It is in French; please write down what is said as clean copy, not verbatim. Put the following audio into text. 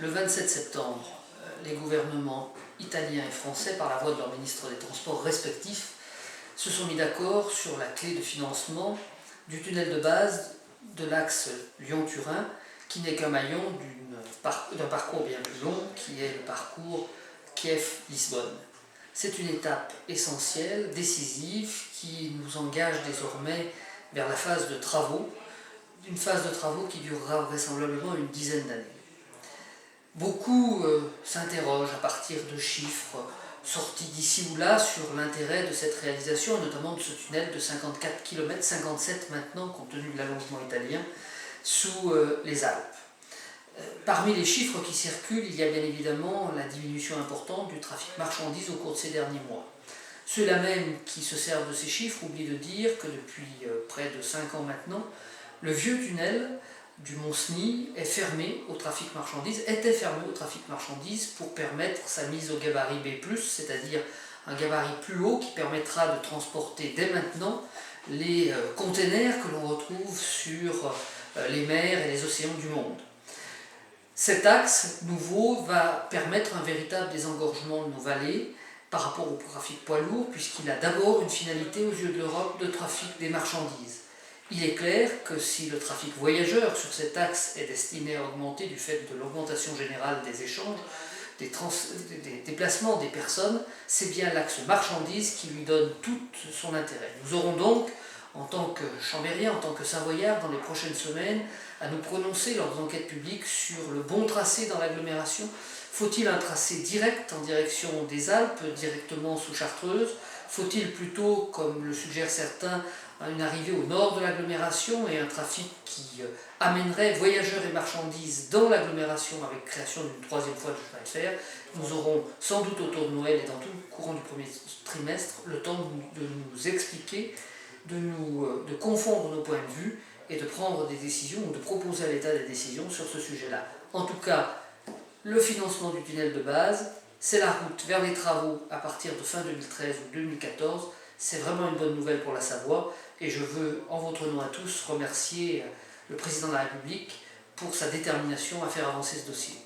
Le 27 septembre, les gouvernements italiens et français, par la voix de leurs ministres des Transports respectifs, se sont mis d'accord sur la clé de financement du tunnel de base de l'axe Lyon-Turin, qui n'est qu'un maillon d'un parcours bien plus long, qui est le parcours Kiev-Lisbonne. C'est une étape essentielle, décisive, qui nous engage désormais vers la phase de travaux, une phase de travaux qui durera vraisemblablement une dizaine d'années. Beaucoup s'interrogent à partir de chiffres sortis d'ici ou là sur l'intérêt de cette réalisation, et notamment de ce tunnel de 54 km, 57 maintenant, compte tenu de l'allongement italien, sous les Alpes. Parmi les chiffres qui circulent, il y a bien évidemment la diminution importante du trafic marchandises au cours de ces derniers mois. Ceux-là même qui se servent de ces chiffres oublient de dire que depuis près de 5 ans maintenant, le vieux tunnel du Mont-Cenis est fermé au trafic marchandises, était fermé au trafic marchandises pour permettre sa mise au gabarit B+, c'est-à-dire un gabarit plus haut qui permettra de transporter dès maintenant les containers que l'on retrouve sur les mers et les océans du monde. Cet axe nouveau va permettre un véritable désengorgement de nos vallées par rapport au trafic poids lourd, puisqu'il a d'abord une finalité aux yeux de l'Europe de trafic des marchandises. Il est clair que si le trafic voyageur sur cet axe est destiné à augmenter du fait de l'augmentation générale des échanges, des déplacements des personnes, c'est bien l'axe marchandises qui lui donne tout son intérêt. Nous aurons donc, en tant que Chambériens, en tant que Savoyards, dans les prochaines semaines, à nous prononcer lors d'enquêtes publiques sur le bon tracé dans l'agglomération. Faut-il un tracé direct en direction des Alpes, directement sous Chartreuse? Faut-il plutôt, comme le suggèrent certains, une arrivée au nord de l'agglomération et un trafic qui amènerait voyageurs et marchandises dans l'agglomération avec création d'une troisième voie de chemin de fer? Nous aurons sans doute autour de Noël et dans tout le courant du premier trimestre le temps de nous expliquer, de confondre nos points de vue et de prendre des décisions ou de proposer à l'État des décisions sur ce sujet-là. En tout cas, le financement du tunnel de base, c'est la route vers les travaux à partir de fin 2013 ou 2014. C'est vraiment une bonne nouvelle pour la Savoie et je veux, en votre nom à tous, remercier le Président de la République pour sa détermination à faire avancer ce dossier.